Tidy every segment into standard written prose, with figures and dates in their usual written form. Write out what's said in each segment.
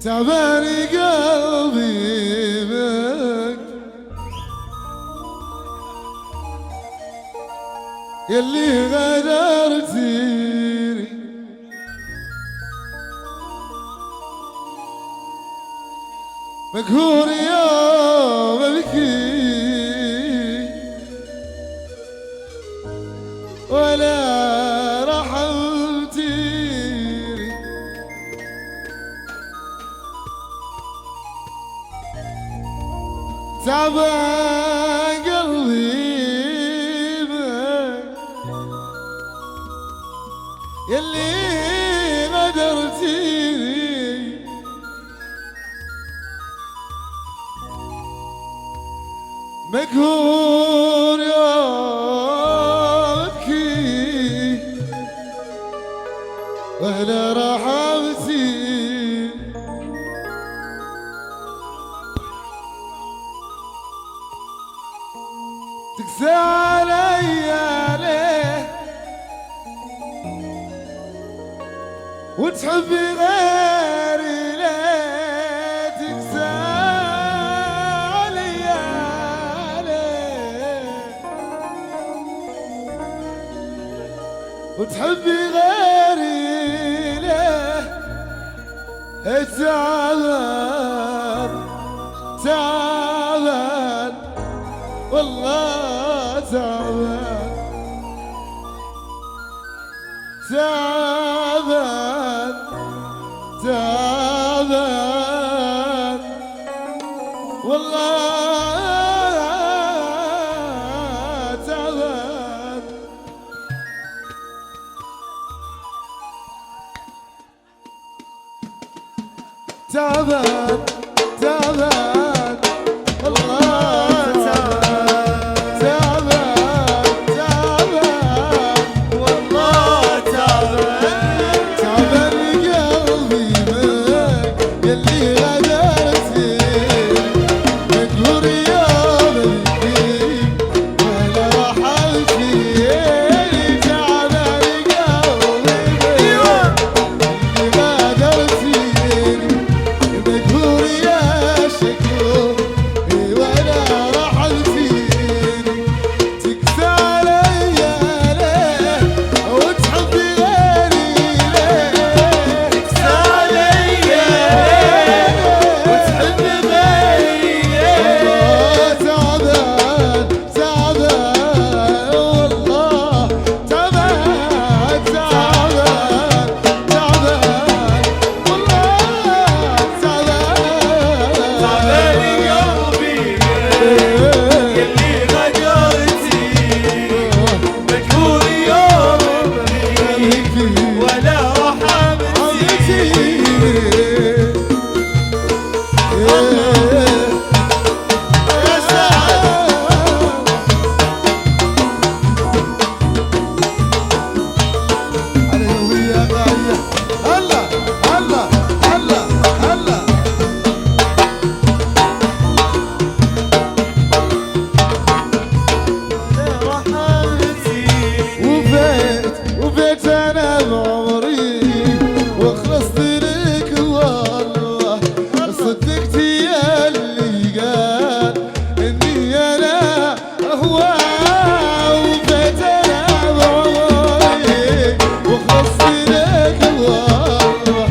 تعبان قلبي بك يلي غدرتيني، مقهور يوم ابكي ولا رحمتيني. تعبان قلبي بك يلي غدرتيني، مقهور يبكي ولا رحمتي. تقسى علي عليه وتحبي غيري ليه، تقسى علي عليه وتحبي غيري ليه. تعبان تعبان والله تعبان تعبان تعبان والله تعبان. تعبان تعبان والله تعبان تعبان والله تعبان. تعبان قلبي بك يلي غدرتيني، مقهور يوم ابكي ولا رحمتيني. تعبان قلبي بك يلي غدرتيني، مقهور يا شكور ولا رحمتيني. تقسى علي عليه وتحبي غيري ليه، تقسى علي عليه وتحبي غيري ليه. تعبان تعبان والله تعبان تعبان تعبان والله تعبان. تعبان قلبي يلي غدرتيني، مقهور يوم ابكي ولا رحمتيني. وفيت انا بعمري وخلصت لك والله، صدقت يا اللي قال اني انا اهواه. وفيت انا بعمري وخلصت لك والله،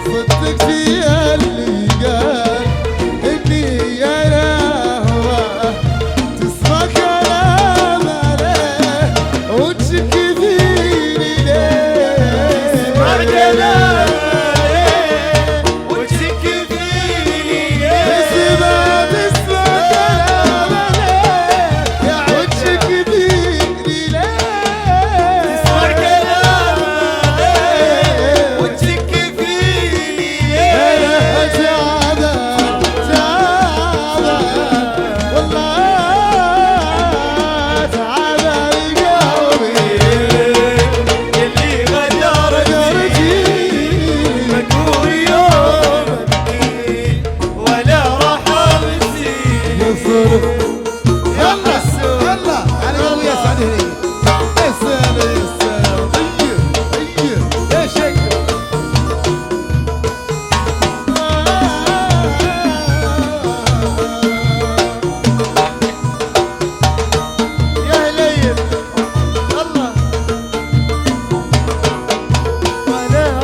صدقت يا اللي قال اني انا اهواه. تسمع كلام عليه وتشكي فيني ليه، اسمع كلام عليه وتشكي فيني ليه. تسمع كلام عليه وتشكي فيني ليه. اسمع كلام عليه وتشكي فيني ليه. تعبان تعبان والله تعبان قلبي يلي غدرتيني،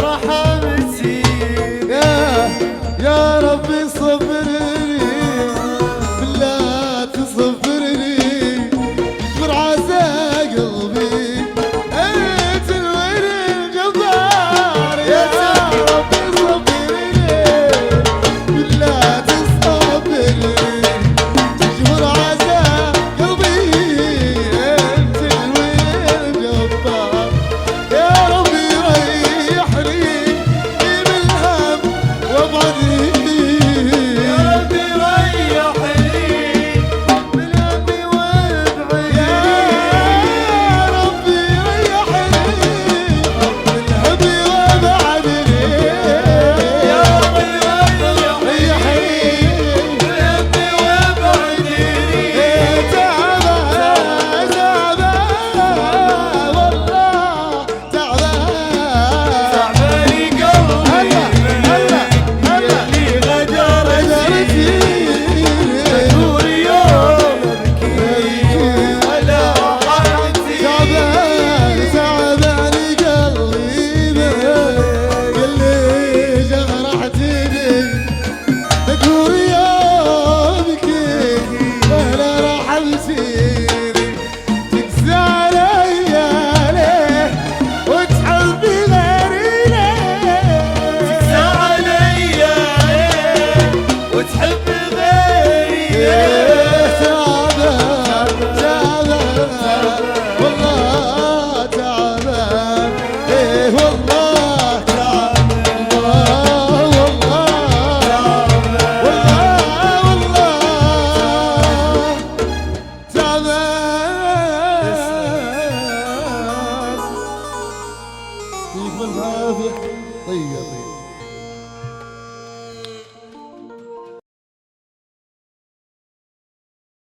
رحمتي يا ربي صبرني بالله تصبرني اجبر عسى قلبي انت الوين الجبار يا ربي صبرني بالله تصبرني اجبر عسى قلبي انت الوين الجبار يا ربي ريحني من الهم وابعدني يا ربي ريحني من همي وابعدني يا ربي ريحني من همي وابعدني يا ربي ريحني من همي وابعدني تعبان تعبان والله تعبان تعباني قلبي اللي غدرتي دور يوم ابكي على راحتي تعبان قلبي اللي جرحتني تقول يومك ولا راح مسيري تقسى علي ليه وتحب غيري ليه تقسى علي وتحب غيري تعبان تعبان والله تعبان ايه والله تعبان والله تعبان يعطيكم العافية طيب